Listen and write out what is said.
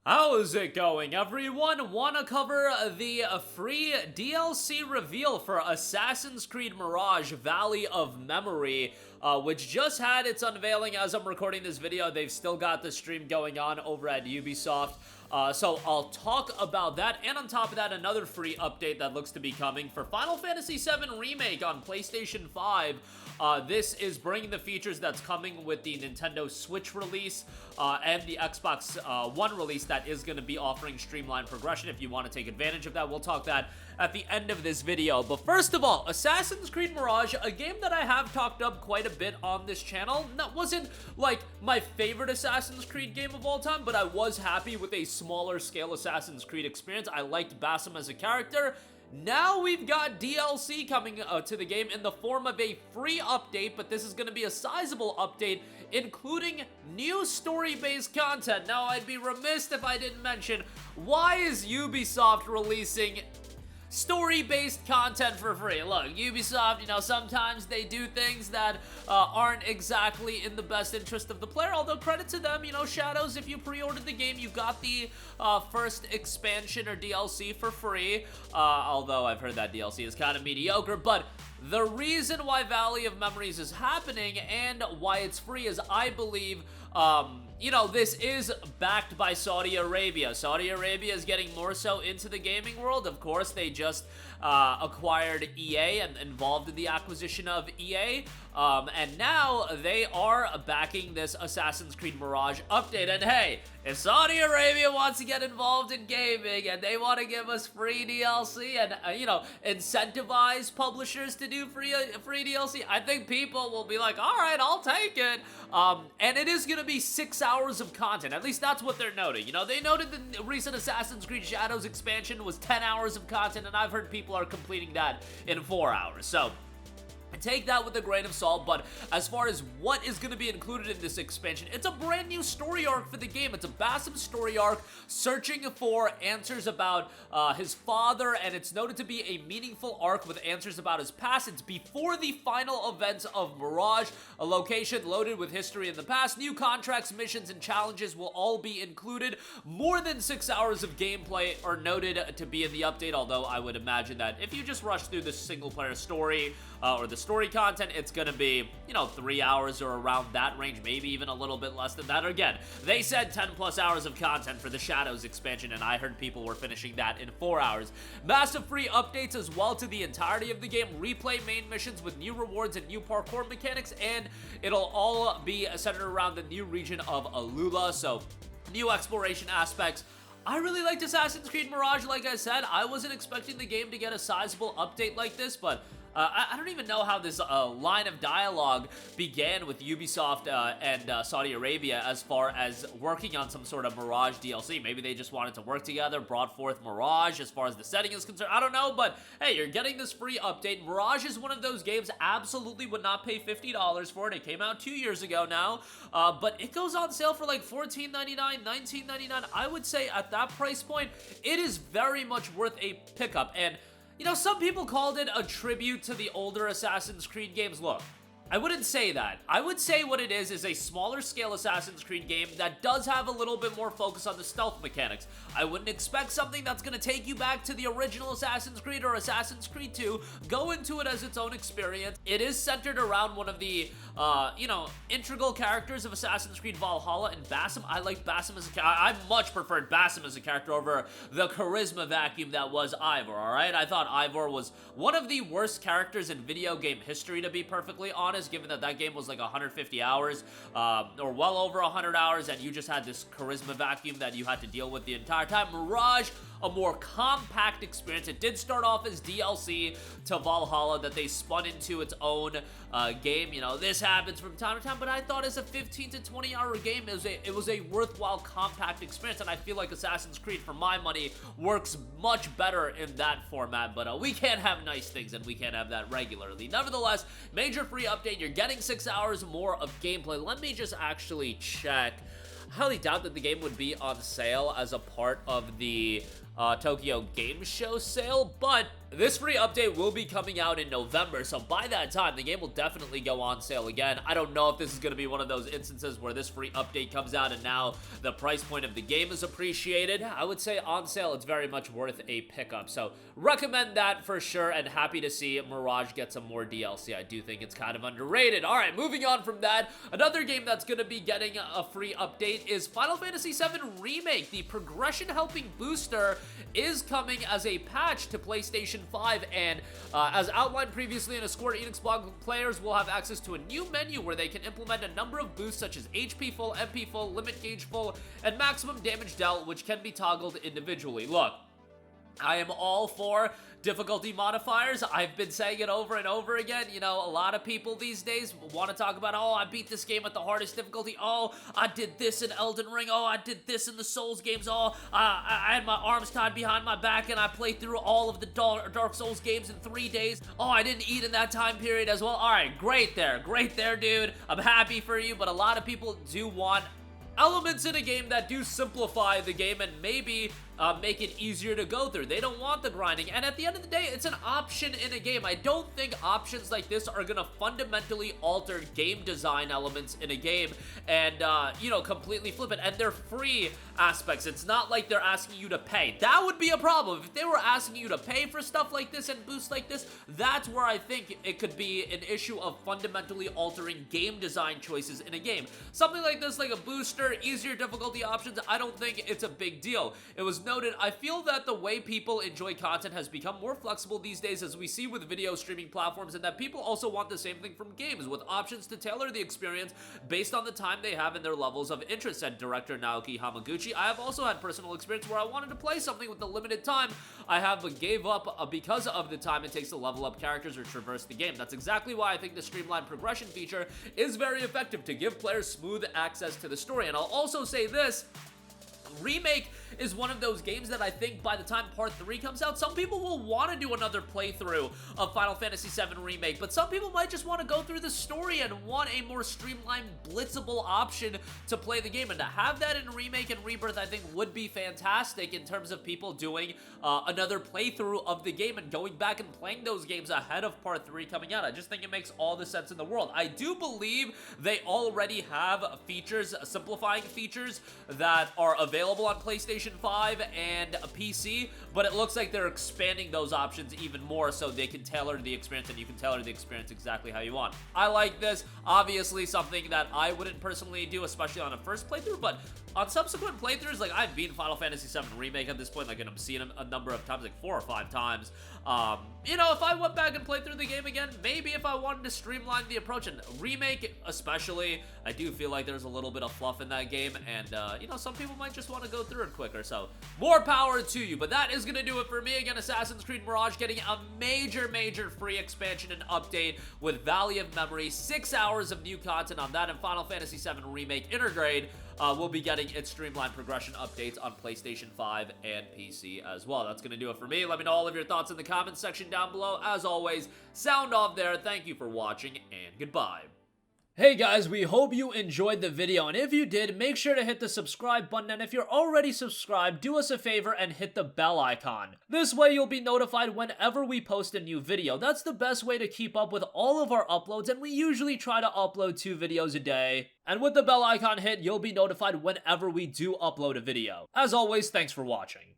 How is it going, everyone? Wanna cover the free DLC reveal for Assassin's Creed Mirage Valley of Memory, which just had its unveiling as I'm recording this video. They've still got the stream going on over at Ubisoft. So I'll talk about that, and on top of that, another free update that looks to be coming for Final Fantasy VII Remake on PlayStation 5. This is bringing the features that's coming with the Nintendo Switch release and the Xbox One release that is going to be offering streamlined progression. If you want to take advantage of that, we'll talk that at the end of this video. But first of all, Assassin's Creed Mirage, a game that I have talked up quite a bit on this channel. That wasn't like my favorite Assassin's Creed game of all time, but I was happy with a smaller scale Assassin's Creed experience. I liked Basim as a character. Now we've got DLC coming to the game in the form of a free update, but this is going to be a sizable update, including new story-based content. Now, I'd be remiss if I didn't mention, why is Ubisoft releasing story-based content for free? Look, Ubisoft, you know, sometimes they do things that aren't exactly in the best interest of the player, although credit to them, you know, Shadows, if you pre-ordered the game, you got the first expansion or DLC for free, although I've heard that DLC is kind of mediocre. But the reason why Valley of Memories is happening and why it's free is, I believe, you know, this is backed by Saudi Arabia. Saudi Arabia is getting more so into the gaming world. Of course, they just acquired EA and involved in the acquisition of EA. And now they are backing this Assassin's Creed Mirage update. And hey, if Saudi Arabia wants to get involved in gaming and they want to give us free DLC and, you know, incentivize publishers to do free DLC, I think people will be like, all right, I'll take it. And it is going to be 6 hours of content. At least that's what they're noting. You know, they noted the recent Assassin's Creed Shadows expansion was 10 hours of content, and I've heard people are completing that in 4 hours. So take that with a grain of salt. But as far as what is going to be included in this expansion, it's a brand new story arc for the game. It's a Basim story arc searching for answers about his father, and it's noted to be a meaningful arc with answers about his past. It's before the final events of Mirage, a location loaded with history in the past. New contracts, missions, and challenges will all be included. More than 6 hours of gameplay are noted to be in the update, although I would imagine that if you just rush through the single-player story or the story content, it's gonna be, you know, 3 hours or around that range, maybe even a little bit less than that. Again, they said 10 plus hours of content for the Shadows expansion, and I heard people were finishing that in 4 hours. Massive free updates as well to the entirety of the game, replay main missions with new rewards and new parkour mechanics, and it'll all be centered around the new region of Alula, so new exploration aspects. I really liked Assassin's Creed Mirage. Like I said, I wasn't expecting the game to get a sizable update like this, but I don't even know how this line of dialogue began with Ubisoft and Saudi Arabia as far as working on some sort of Mirage DLC. Maybe they just wanted to work together, brought forth Mirage as far as the setting is concerned. I don't know, but hey, you're getting this free update. Mirage is one of those games absolutely would not pay $50 for it. It came out 2 years ago now, but it goes on sale for like $14.99, $19.99. I would say at that price point, it is very much worth a pickup. And you know, some people called it a tribute to the older Assassin's Creed games. Look, I wouldn't say that. I would say what it is a smaller scale Assassin's Creed game that does have a little bit more focus on the stealth mechanics. I wouldn't expect something that's going to take you back to the original Assassin's Creed or Assassin's Creed 2. Go into it as its own experience. It is centered around one of the, you know, integral characters of Assassin's Creed Valhalla and Basim. I like Basim as a character. I much preferred Basim as a character over the charisma vacuum that was Ivor, alright? I thought Ivor was one of the worst characters in video game history, to be perfectly honest, given that that game was like 150 hours, or well over 100 hours, and you just had this charisma vacuum that you had to deal with the entire time. Mirage, a more compact experience. It did start off as DLC to Valhalla that they spun into its own game. You know, this happens from time to time, but I thought as a 15 to 20 hour game, it was a worthwhile compact experience, and I feel like Assassin's Creed, for my money, works much better in that format. But we can't have nice things, and we can't have that regularly. Nevertheless, major free update. You're getting 6 hours more of gameplay. Let me just actually check. I highly doubt that the game would be on sale as a part of the Tokyo Game Show sale, but this free update will be coming out in November, so by that time, the game will definitely go on sale again. I don't know if this is going to be one of those instances where this free update comes out and now the price point of the game is appreciated. Yeah, I would say on sale, it's very much worth a pickup, so recommend that for sure, and happy to see Mirage get some more DLC. I do think it's kind of underrated. All right, moving on from that, another game that's going to be getting a free update is Final Fantasy VII Remake. The progression helping booster is coming as a patch to PlayStation 5, and as outlined previously in a Square Enix blog, players will have access to a new menu where they can implement a number of boosts such as HP full, MP full, limit gauge full, and maximum damage dealt, which can be toggled individually. Look, I am all for difficulty modifiers. I've been saying it over and over again. You know, a lot of people these days want to talk about, oh, I beat this game at the hardest difficulty. Oh, I did this in Elden Ring. Oh, I did this in the Souls games. Oh, I had my arms tied behind my back and I played through all of the Dark Souls games in 3 days. Oh, I didn't eat in that time period as well. All right, great there, dude. I'm happy for you, but a lot of people do want elements in a game that do simplify the game and maybe make it easier to go through. They don't want the grinding, and at the end of the day, it's an option in a game. I don't think options like this are gonna fundamentally alter game design elements in a game and, you know, completely flip it, and they're free aspects. It's not like they're asking you to pay. That would be a problem. If they were asking you to pay for stuff like this and boosts like this, that's where I think it could be an issue of fundamentally altering game design choices in a game. Something like this, like a booster, easier difficulty options, I don't think it's a big deal. It was noted, I feel that the way people enjoy content has become more flexible these days, as we see with video streaming platforms, and that people also want the same thing from games, with options to tailor the experience based on the time they have and their levels of interest, said director Naoki Hamaguchi. I have also had personal experience where I wanted to play something with the limited time I have, but gave up because of the time it takes to level up characters or traverse the game. That's exactly why I think the streamlined progression feature is very effective to give players smooth access to the story. And I'll also say this, Remake is one of those games that I think by the time Part 3 comes out, some people will want to do another playthrough of Final Fantasy VII Remake, but some people might just want to go through the story and want a more streamlined, blitzable option to play the game, and to have that in Remake and Rebirth, I think would be fantastic in terms of people doing another playthrough of the game and going back and playing those games ahead of Part 3 coming out. I just think it makes all the sense in the world. I do believe they already have features, simplifying features that are available on PlayStation 5 and a PC, but it looks like they're expanding those options even more so they can tailor the experience, and you can tailor the experience exactly how you want. I like this. Obviously something that I wouldn't personally do, especially on a first playthrough, but on subsequent playthroughs, like I've beaten Final Fantasy VII Remake at this point, like, and I'm seeing a number of times, like 4 or 5 times. You know, if I went back and played through the game again, maybe if I wanted to streamline the approach, and Remake especially, I do feel like there's a little bit of fluff in that game, and, you know, some people might just want to go through it quicker, so more power to you. But that is going to do it for me. Again, Assassin's Creed Mirage getting a major free expansion and update with Valley of Memory, 6 hours of new content on that, and Final Fantasy VII Remake Intergrade will be getting its streamlined progression updates on PlayStation 5 and PC as well. That's going to do it for me. Let me know all of your thoughts in the comments section down below. As always, sound off there. Thank you for watching, and goodbye. Hey guys, we hope you enjoyed the video, and if you did, make sure to hit the subscribe button, and if you're already subscribed, do us a favor and hit the bell icon. This way you'll be notified whenever we post a new video. That's the best way to keep up with all of our uploads, and we usually try to upload 2 videos a day. And with the bell icon hit, you'll be notified whenever we do upload a video. As always, thanks for watching.